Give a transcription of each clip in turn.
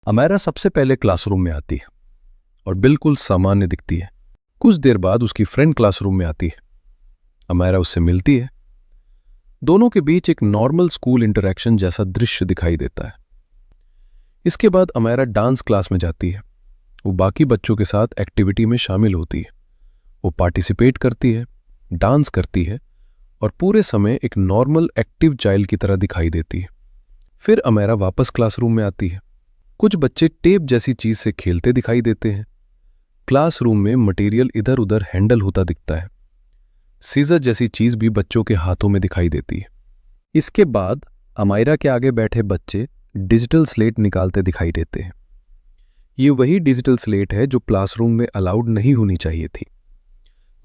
अमायरा सबसे पहले क्लासरूम में आती है और बिल्कुल सामान्य दिखती है। कुछ देर बाद उसकी फ्रेंड क्लासरूम में आती है। अमायरा उससे मिलती है। दोनों के बीच एक नॉर्मल स्कूल इंटरेक्शन जैसा दृश्य दिखाई देता है। इसके बाद अमायरा डांस क्लास में जाती है। वो बाकी बच्चों के साथ एक्टिविटी में शामिल होती है। वो पार्टिसिपेट करती है, डांस करती है और पूरे समय एक नॉर्मल एक्टिव चाइल्ड की तरह दिखाई देती है। फिर अमायरा वापस क्लासरूम में आती है। कुछ बच्चे टेप जैसी चीज से खेलते दिखाई देते हैं। क्लासरूम में मटेरियल इधर उधर हैंडल होता दिखता है। सीजर जैसी चीज भी बच्चों के हाथों में दिखाई देती है। इसके बाद अमायरा के आगे बैठे बच्चे डिजिटल स्लेट निकालते दिखाई देते हैं। ये वही डिजिटल स्लेट है जो क्लासरूम में अलाउड नहीं होनी चाहिए थी।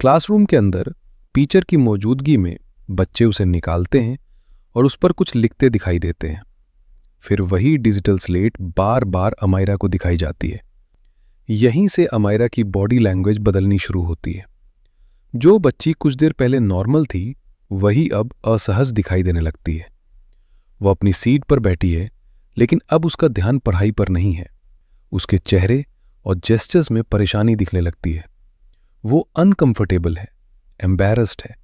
क्लासरूम के अंदर टीचर की मौजूदगी में बच्चे उसे निकालते हैं और उस पर कुछ लिखते दिखाई देते हैं। फिर वही डिजिटल स्लेट बार बार अमायरा को दिखाई जाती है। यहीं से अमायरा की बॉडी लैंग्वेज बदलनी शुरू होती है। जो बच्ची कुछ देर पहले नॉर्मल थी वही अब असहज दिखाई देने लगती है। वो अपनी सीट पर बैठी है, लेकिन अब उसका ध्यान पढ़ाई पर नहीं है। उसके चेहरे और जेस्चर्स में परेशानी दिखने लगती है। वो अनकंफर्टेबल है, एम्बैरस्ड है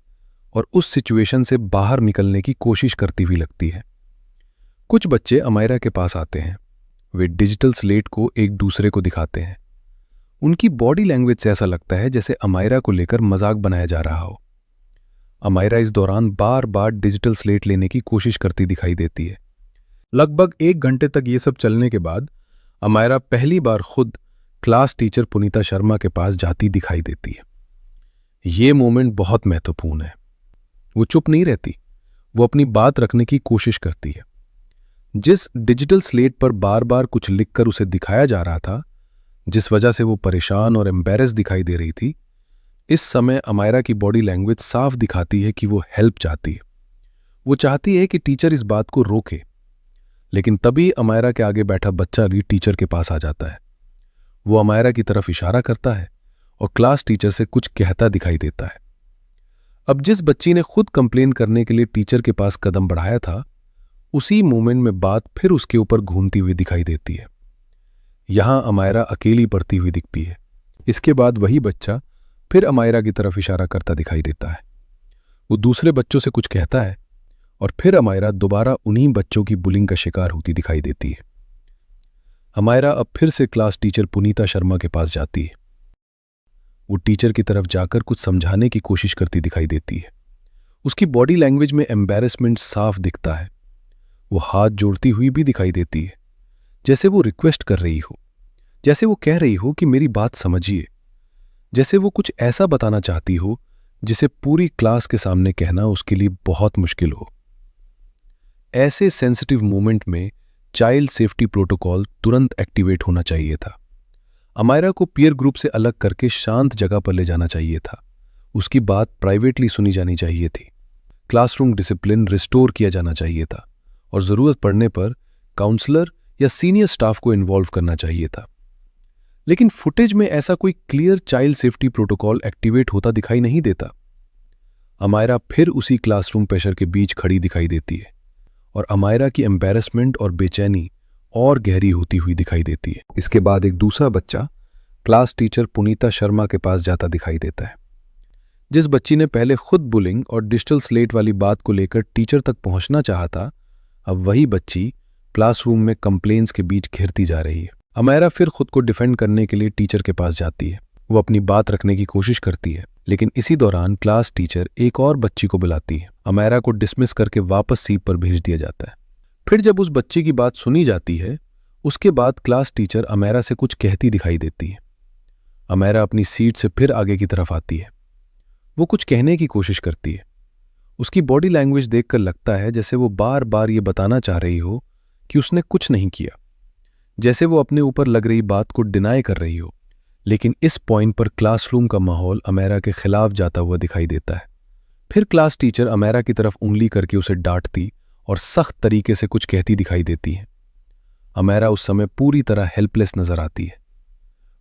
और उस सिचुएशन से बाहर निकलने की कोशिश करती हुई लगती है। कुछ बच्चे अमायरा के पास आते हैं। वे डिजिटल स्लेट को एक दूसरे को दिखाते हैं। उनकी बॉडी लैंग्वेज से ऐसा लगता है जैसे अमायरा को लेकर मजाक बनाया जा रहा हो। अमायरा इस दौरान बार बार डिजिटल स्लेट लेने की कोशिश करती दिखाई देती है। लगभग 1 घंटे तक ये सब चलने के बाद अमायरा पहली बार खुद क्लास टीचर पुनीता शर्मा के पास जाती दिखाई देती है। ये मोमेंट बहुत महत्वपूर्ण है। वो चुप नहीं रहती, वो अपनी बात रखने की कोशिश करती है। जिस डिजिटल स्लेट पर बार बार कुछ लिखकर उसे दिखाया जा रहा था, जिस वजह से वो परेशान और एम्बैरेस दिखाई दे रही थी, इस समय अमायरा की बॉडी लैंग्वेज साफ दिखाती है कि वो हेल्प चाहती है। वो चाहती है कि टीचर इस बात को रोके, लेकिन तभी अमायरा के आगे बैठा बच्चा भी टीचर के पास आ जाता है। वो अमायरा की तरफ इशारा करता है और क्लास टीचर से कुछ कहता दिखाई देता है। अब जिस बच्ची ने खुद कंप्लेन करने के लिए टीचर के पास कदम बढ़ाया था, उसी मोमेंट में बात फिर उसके ऊपर घूमती हुई दिखाई देती है। यहां अमायरा अकेली पड़ती हुई दिखती है। इसके बाद वही बच्चा फिर अमायरा की तरफ इशारा करता दिखाई देता है। वो दूसरे बच्चों से कुछ कहता है और फिर अमायरा दोबारा उन्हीं बच्चों की बुलिंग का शिकार होती दिखाई देती है। अमायरा अब फिर से क्लास टीचर पुनीता शर्मा के पास जाती है। वो टीचर की तरफ जाकर कुछ समझाने की कोशिश करती दिखाई देती है। उसकी बॉडी लैंग्वेज में एम्बैरेसमेंट साफ दिखता है। वो हाथ जोड़ती हुई भी दिखाई देती है, जैसे वो रिक्वेस्ट कर रही हो, जैसे वो कह रही हो कि मेरी बात समझिए, जैसे वो कुछ ऐसा बताना चाहती हो जिसे पूरी क्लास के सामने कहना उसके लिए बहुत मुश्किल हो। ऐसे सेंसिटिव मोमेंट में चाइल्ड सेफ्टी प्रोटोकॉल तुरंत एक्टिवेट होना चाहिए था। अमायरा को पीयर ग्रुप से अलग करके शांत जगह पर ले जाना चाहिए था। उसकी बात प्राइवेटली सुनी जानी चाहिए थी। क्लासरूम डिसिप्लिन रिस्टोर किया जाना चाहिए था और जरूरत पड़ने पर काउंसलर या सीनियर स्टाफ को इन्वॉल्व करना चाहिए था। लेकिन फुटेज में ऐसा कोई clear child safety protocol activate होता दिखाई नहीं देता। अमायरा फिर उसी क्लासरूम प्रेशर के बीच खड़ी दिखाई देती है और अमायरा की एम्बैरेसमेंट और बेचैनी और गहरी होती हुई दिखाई देती है। इसके बाद एक दूसरा बच्चा क्लास टीचर पुनीता शर्मा के पास जाता दिखाई देता है। जिस बच्ची ने पहले खुद बुलिंग और डिजिटल स्लेट वाली बात को लेकर टीचर तक पहुंचना चाहा था, अब वही बच्ची क्लासरूम में कंप्लेंट्स के बीच घिरती जा रही है। अमायरा फिर खुद को डिफेंड करने के लिए टीचर के पास जाती है। वो अपनी बात रखने की कोशिश करती है, लेकिन इसी दौरान क्लास टीचर एक और बच्ची को बुलाती है। अमायरा को डिसमिस करके वापस सीट पर भेज दिया जाता है। फिर जब उस बच्ची की बात सुनी जाती है, उसके बाद क्लास टीचर अमायरा से कुछ कहती दिखाई देती है। अमायरा अपनी सीट से फिर आगे की तरफ आती है। वो कुछ कहने की कोशिश करती है। उसकी बॉडी लैंग्वेज देखकर लगता है जैसे वो बार बार ये बताना चाह रही हो कि उसने कुछ नहीं किया, जैसे वो अपने ऊपर लग रही बात को डिनाई कर रही हो। लेकिन इस पॉइंट पर क्लासरूम का माहौल अमायरा के खिलाफ जाता हुआ दिखाई देता है। फिर क्लास टीचर अमायरा की तरफ उंगली करके उसे डांटती और सख्त तरीके से कुछ कहती दिखाई देती है। अमायरा उस समय पूरी तरह हेल्पलेस नजर आती है।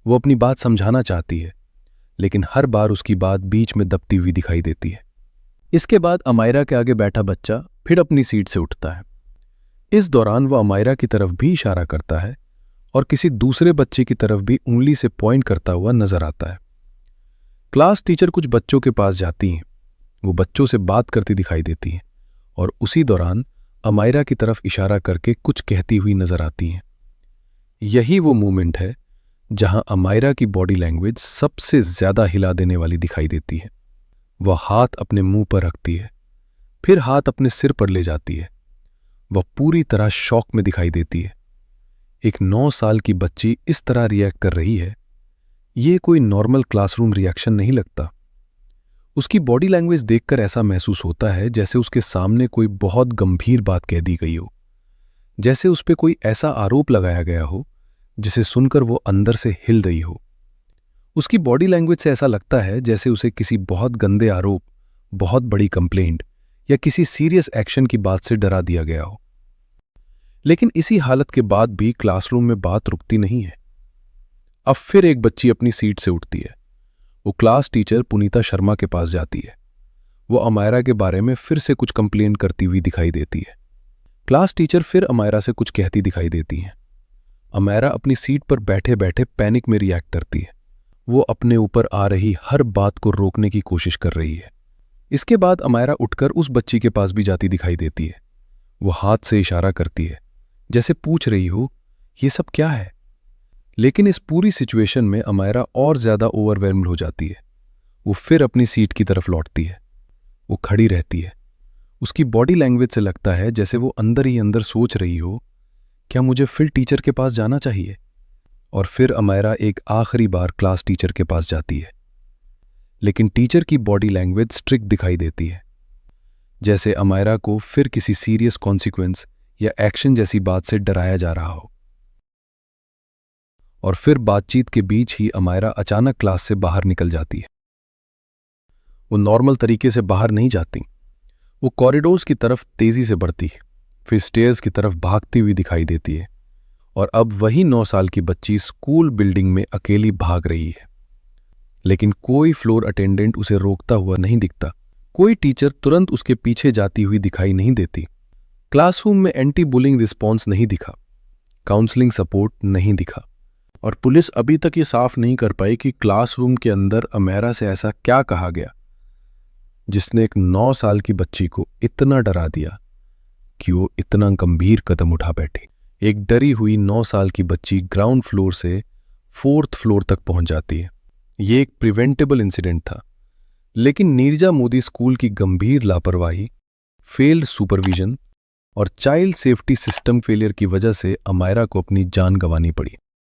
वो अपनी बात समझाना चाहती है, लेकिन हर बार उसकी बात बीच में दबती हुई दिखाई देती है। इसके बाद अमायरा के आगे बैठा बच्चा फिर अपनी सीट से उठता है। इस दौरान वह अमायरा की तरफ भी इशारा करता है और किसी दूसरे बच्चे की तरफ भी उंगली से पॉइंट करता हुआ नजर आता है। क्लास टीचर कुछ बच्चों के पास जाती हैं, वो बच्चों से बात करती दिखाई देती हैं और उसी दौरान अमायरा की तरफ इशारा करके कुछ कहती हुई नजर आती हैं। यही वो मोमेंट है जहां अमायरा की बॉडी लैंग्वेज सबसे ज्यादा हिला देने वाली दिखाई देती है। वह हाथ अपने मुंह पर रखती है, फिर हाथ अपने सिर पर ले जाती है। वह पूरी तरह शॉक में दिखाई देती है। एक 9 साल की बच्ची इस तरह रिएक्ट कर रही है, ये कोई नॉर्मल क्लासरूम रिएक्शन नहीं लगता। उसकी बॉडी लैंग्वेज देखकर ऐसा महसूस होता है जैसे उसके सामने कोई बहुत गंभीर बात कह दी गई हो, जैसे उस पे कोई ऐसा आरोप लगाया गया हो जिसे सुनकर वो अंदर से हिल रही हो। उसकी बॉडी लैंग्वेज से ऐसा लगता है जैसे उसे किसी बहुत गंदे आरोप, बहुत बड़ी कंप्लेंट या किसी सीरियस एक्शन की बात से डरा दिया गया हो। लेकिन इसी हालत के बाद भी क्लासरूम में बात रुकती नहीं है। अब फिर एक बच्ची अपनी सीट से उठती है। वो क्लास टीचर पुनीता शर्मा के पास जाती है। वो अमायरा के बारे में फिर से कुछ कंप्लेन करती हुई दिखाई देती है। क्लास टीचर फिर अमायरा से कुछ कहती दिखाई देती हैं। अमायरा अपनी सीट पर बैठे बैठे पैनिक में रिएक्ट करती है। वो अपने ऊपर आ रही हर बात को रोकने की कोशिश कर रही है। इसके बाद अमायरा उठकर उस बच्ची के पास भी जाती दिखाई देती है। वो हाथ से इशारा करती है, जैसे पूछ रही हो ये सब क्या है। लेकिन इस पूरी सिचुएशन में अमायरा और ज्यादा ओवरवेल्म्ड हो जाती है। वो फिर अपनी सीट की तरफ लौटती है। वो खड़ी रहती है। उसकी बॉडी लैंग्वेज से लगता है जैसे वो अंदर ही अंदर सोच रही हो, क्या मुझे फिर टीचर के पास जाना चाहिए। और फिर अमायरा एक आखिरी बार क्लास टीचर के पास जाती है। लेकिन टीचर की बॉडी लैंग्वेज स्ट्रिक्ट दिखाई देती है, जैसे अमायरा को फिर किसी सीरियस कॉन्सिक्वेंस या एक्शन जैसी बात से डराया जा रहा हो। और फिर बातचीत के बीच ही अमायरा अचानक क्लास से बाहर निकल जाती है। वो नॉर्मल तरीके से बाहर नहीं जाती। वो कॉरिडोर्स की तरफ तेजी से बढ़ती है, फिर स्टेयर्स की तरफ भागती हुई दिखाई देती है। और अब वही 9 साल की बच्ची स्कूल बिल्डिंग में अकेली भाग रही है। लेकिन कोई फ्लोर अटेंडेंट उसे रोकता हुआ नहीं दिखता। कोई टीचर तुरंत उसके पीछे जाती हुई दिखाई नहीं देती। क्लासरूम में एंटी बुलिंग रिस्पॉन्स नहीं दिखा, काउंसलिंग सपोर्ट नहीं दिखा। और पुलिस अभी तक ये साफ नहीं कर पाई कि क्लासरूम के अंदर अमायरा से ऐसा क्या कहा गया जिसने एक 9 साल की बच्ची को इतना डरा दिया कि वो इतना गंभीर कदम उठा बैठी। एक डरी हुई 9 साल की बच्ची ग्राउंड फ्लोर से 4th फ्लोर तक पहुंच जाती है। ये एक प्रिवेंटेबल इंसिडेंट था, लेकिन नीरजा मोदी स्कूल की गंभीर लापरवाही, फेल्ड सुपरविजन और चाइल्ड सेफ्टी सिस्टम फेलियर की वजह से अमायरा को अपनी जान गंवानी पड़ी।